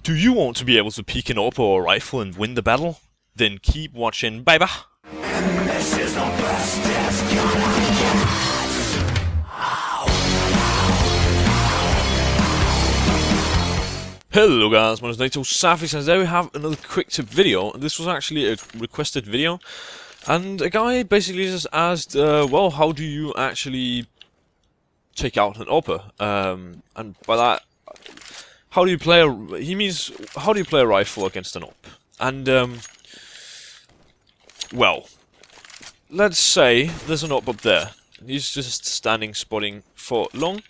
Do you want to be able to peek an AWP'er or a rifle and win the battle? Then keep watching, baby! This is the best it's gonna get. Hello guys, my name is Safis, and today we have another quick tip video. This was actually a requested video, and a guy basically just asked, well, how do you actually take out an AWP'er? And by that, how do you play he means, how do you play a rifle against an AWP? And, well, let's say there's an AWP up there. He's just standing, spotting for long.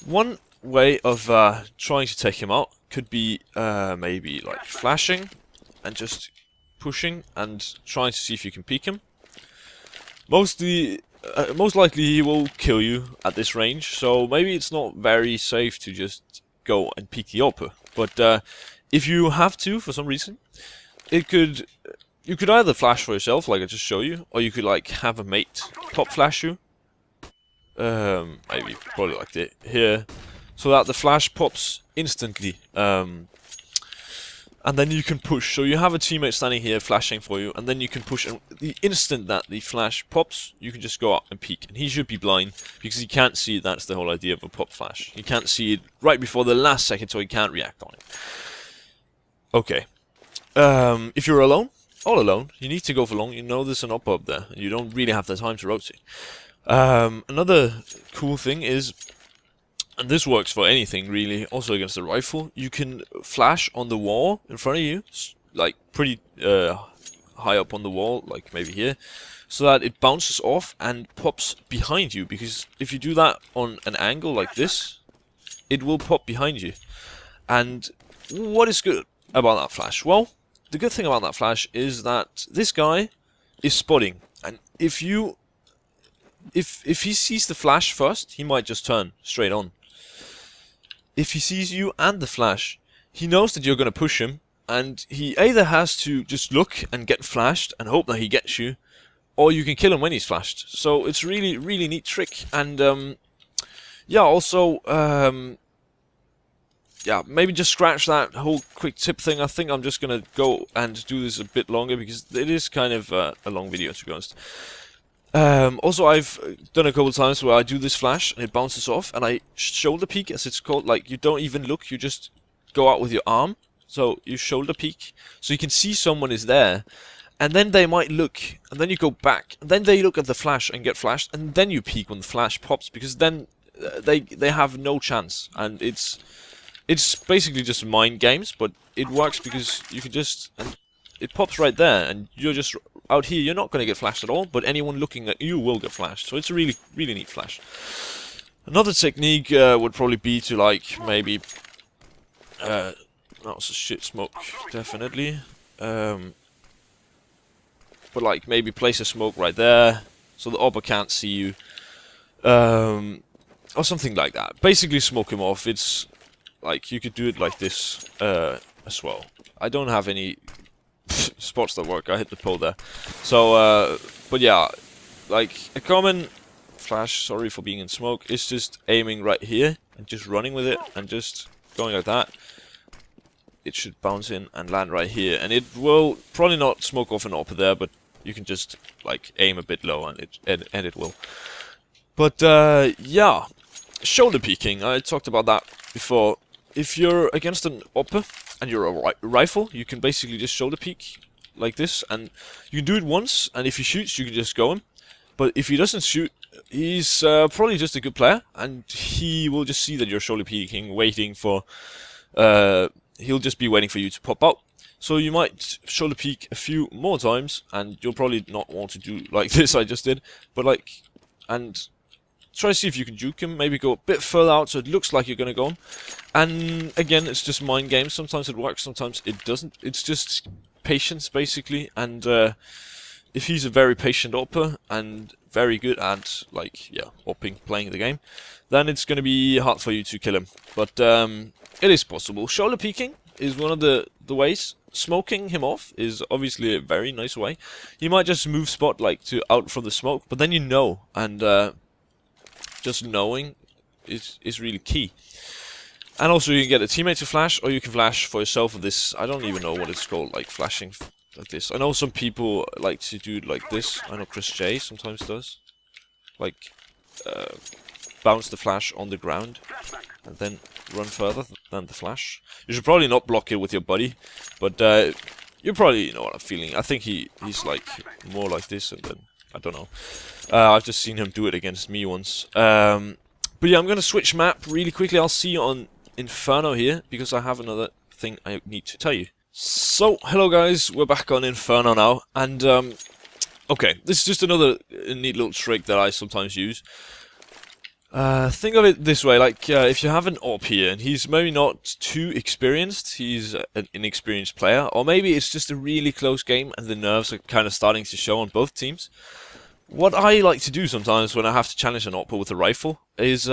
One way of trying to take him out could be maybe like flashing and just pushing and trying to see if you can peek him. Most likely he will kill you at this range, so maybe it's not very safe to just go and peek the AWP'er. But if you have to for some reason, you could either flash for yourself, like I just showed you, or you could like have a mate pop flash you. Maybe probably like here. So that the flash pops instantly, and then you can push. So you have a teammate standing here flashing for you, and then you can push, and the instant that the flash pops, you can just go up and peek. And he should be blind, because he can't see it. That's the whole idea of a pop flash. He can't see it right before the last second, so he can't react on it. Okay. If you're alone, all alone, you need to go for long. You know there's an AWP'er up there, and you don't really have the time to rotate. Another cool thing is, and this works for anything really, also against a rifle, you can flash on the wall in front of you, like pretty high up on the wall, like maybe here, so that it bounces off and pops behind you, because if you do that on an angle like this, it will pop behind you. And what is good about that flash? Well, the good thing about that flash is that this guy is spotting, and if he sees the flash first, he might just turn straight on. If he sees you and the flash, he knows that you're going to push him, and he either has to just look and get flashed and hope that he gets you, or you can kill him when he's flashed. So it's really, really neat trick. And yeah, also, yeah, maybe just scratch that whole quick tip thing. I think I'm just going to go and do this a bit longer, because it is kind of a long video, to be honest. Also, I've done a couple of times where I do this flash and it bounces off, and I shoulder peek, as it's called. Like, you don't even look, you just go out with your arm. So you shoulder peek, so you can see someone is there, and then they might look, and then you go back, and then they look at the flash and get flashed, and then you peek when the flash pops, because then they have no chance. And it's basically just mind games, but it works because you can just, and it pops right there, and you're just out here, you're not going to get flashed at all, but anyone looking at you will get flashed. So it's a really, really neat flash. Another technique would probably be to, like, maybe that was a shit smoke, definitely. But like, maybe place a smoke right there, so the AWP'er can't see you, or something like that. Basically smoke him off. It's like, you could do it like this as well. I don't have any spots that work. I hit the pole there. So, but yeah, like a common flash, sorry for being in smoke, is just aiming right here and just running with it and just going like that. It should bounce in and land right here, and it will probably not smoke off an AWP'er there, but you can just like aim a bit low and it will. But yeah, shoulder peeking. I talked about that before. If you're against an AWP'er and you're a rifle, you can basically just shoulder peek like this, and you can do it once, and if he shoots, you can just go him. But if he doesn't shoot, he's probably just a good player, and he will just see that you're shoulder peeking, waiting for, he'll just be waiting for you to pop out. So you might shoulder peek a few more times, and you'll probably not want to do like this I just did, but like, and try to see if you can juke him, maybe go a bit further out so it looks like you're gonna go him. And again, it's just mind games. Sometimes it works, sometimes it doesn't. It's just patience, basically. And if he's a very patient AWP'er and very good at, like, yeah, AWPing, playing the game, then it's gonna be hard for you to kill him. But it is possible. Shoulder peeking is one of the ways. Smoking him off is obviously a very nice way. You might just move spot, like, to out from the smoke, but then you know, and just knowing is really key. And also you can get a teammate to flash, or you can flash for yourself with this. I don't even know what it's called, like flashing like this. I know some people like to do it like this. I know Chris J sometimes does. Like, bounce the flash on the ground, and then run further than the flash. You should probably not block it with your buddy, but you probably know what I'm feeling. I think he's like more like this, and then I don't know. I've just seen him do it against me once. But yeah, I'm gonna switch map really quickly. I'll see you on Inferno here, because I have another thing I need to tell you. So, hello guys, we're back on Inferno now, and okay, this is just another neat little trick that I sometimes use. Think of it this way, like if you have an AWP here and he's maybe not too experienced, he's an inexperienced player, or maybe it's just a really close game and the nerves are kind of starting to show on both teams. What I like to do sometimes when I have to challenge an AWP'er with a rifle is,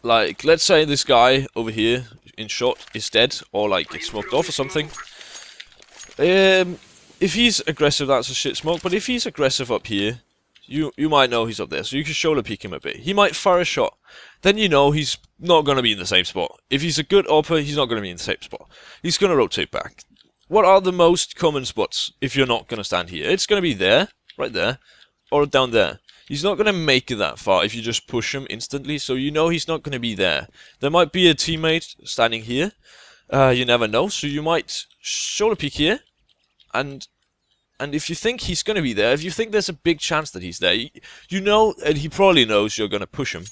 like, let's say this guy over here in shot is dead, or like gets smoked off or something. If he's aggressive, that's a shit smoke, but if he's aggressive up here, you might know he's up there, so you can shoulder peek him a bit. He might fire a shot, then you know he's not going to be in the same spot. If he's a good AWP'er, he's not going to be in the same spot. He's going to rotate back. What are the most common spots if you're not going to stand here? It's going to be there, right there, or down there. He's not going to make it that far if you just push him instantly, so you know he's not going to be there. There might be a teammate standing here, you never know, so you might shoulder peek here, and if you think he's going to be there, if you think there's a big chance that he's there, you know, and he probably knows you're going to push him.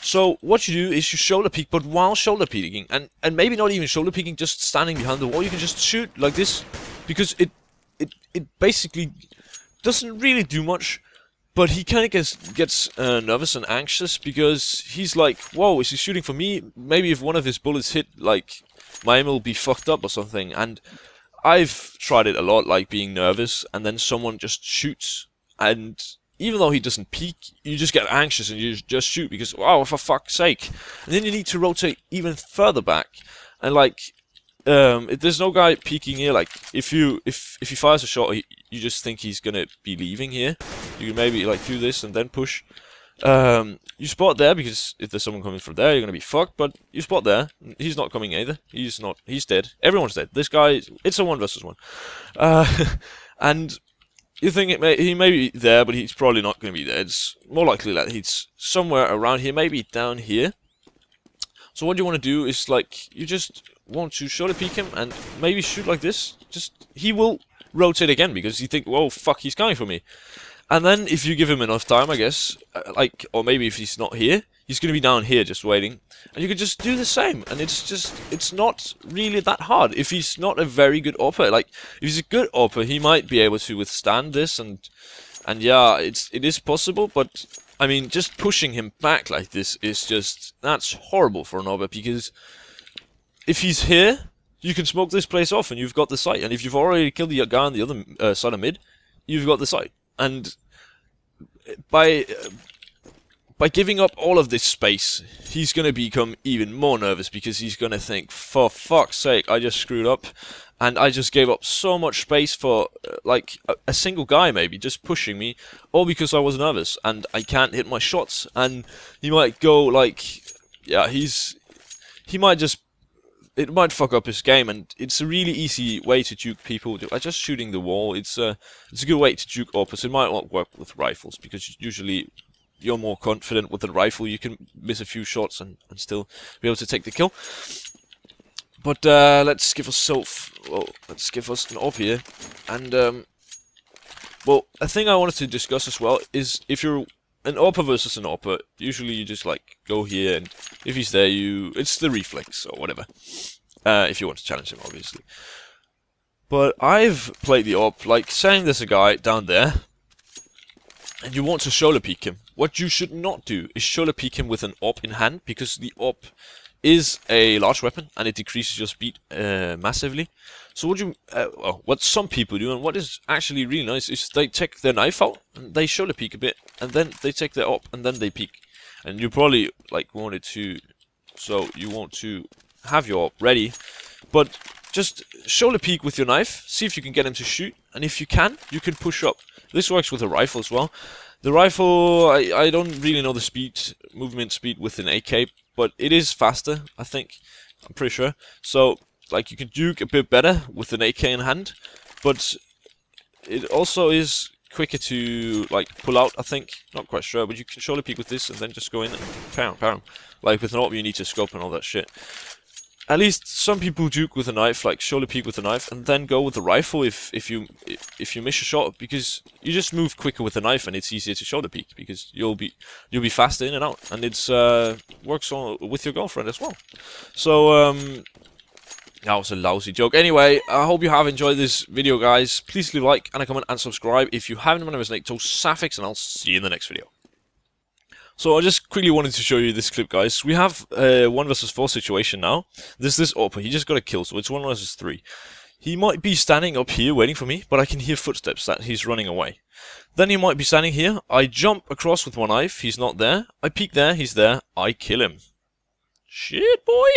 So what you do is you shoulder peek, but while shoulder peeking, and maybe not even shoulder peeking, just standing behind the wall, you can just shoot like this, because it basically doesn't really do much. But he kind of gets nervous and anxious, because he's like, whoa, is he shooting for me? Maybe if one of his bullets hit, like, my aim will be fucked up or something. And I've tried it a lot, like being nervous, and then someone just shoots. And even though he doesn't peek, you just get anxious and you just shoot, because, wow, for fuck's sake. And then you need to rotate even further back. And like, if there's no guy peeking here, like, if he fires a shot, you just think he's gonna be leaving here. You can maybe like do this and then push. You spot there, because if there's someone coming from there, you're gonna be fucked. But you spot there, he's not coming either. He's dead. Everyone's dead. This guy, it's a 1 versus 1. And you think he may be there, but he's probably not gonna be there. It's more likely that he's somewhere around here, maybe down here. So what you want to do is, like, you just want to shoulder peek him and maybe shoot like this. He will rotate again, because you think, whoa, fuck, he's coming for me. And then if you give him enough time, I guess, like, or maybe if he's not here, he's going to be down here just waiting. And you can just do the same, and it's not really that hard. If he's not a very good AWP'er, like, if he's a good AWP'er, he might be able to withstand this, and yeah, it is possible, but I mean, just pushing him back like this is just, that's horrible for an AWP'er, because if he's here, you can smoke this place off and you've got the site, and if you've already killed the guy on the other side of mid, you've got the site. And by giving up all of this space, he's going to become even more nervous, because he's going to think, for fuck's sake, I just screwed up, and I just gave up so much space for, like, a single guy maybe just pushing me, all because I was nervous, and I can't hit my shots, and he might go, like, yeah, he might just, it might fuck up his game, and it's a really easy way to juke people. Just shooting the wall, it's a good way to juke AWP'ers. It might not work with rifles, because usually you're more confident with the rifle. You can miss a few shots and still be able to take the kill. But let's give us an AWP here. And well, a thing I wanted to discuss as well is, if you're an AWP'er versus an AWP'er, usually you just like go here, and if he's there, it's the reflex or whatever. If you want to challenge him, obviously. But I've played the AWP, like, saying there's a guy down there, and you want to shoulder peek him. What you should not do is shoulder peek him with an AWP in hand, because the AWP is a large weapon and it decreases your speed massively. So what some people do, and what is actually really nice, is they take their knife out and they shoulder peek a bit, and then they take their AWP and then they peek. And you probably like wanted to, so you want to have your AWP ready, but just shoulder peek with your knife, see if you can get him to shoot, and if you can push up. This works with a rifle as well. The rifle, I don't really know the movement speed with an AK, but it is faster, I think. I'm pretty sure. So, like, you can juke a bit better with an AK in hand, but it also is quicker to, like, pull out, I think. Not quite sure, but you can shoulder peek with this and then just go in and pound, pound. Like, with an AWP, you need to scope and all that shit. At least some people juke with a knife, like shoulder peek with a knife, and then go with the rifle if you miss your shot, because you just move quicker with a knife and it's easier to shoulder peek because you'll be faster in and out, and it's works on with your girlfriend as well. So that was a lousy joke. Anyway, I hope you have enjoyed this video, guys. Please leave a like and a comment and subscribe if you haven't. My name is Suffix, and I'll see you in the next video. So I just quickly wanted to show you this clip, guys. We have a 1 versus 4 situation now. This AWP'er, he just got a kill, so it's 1 versus 3. He might be standing up here waiting for me, but I can hear footsteps that he's running away. Then he might be standing here. I jump across with one knife, he's not there. I peek there, he's there. I kill him. Shit, boy!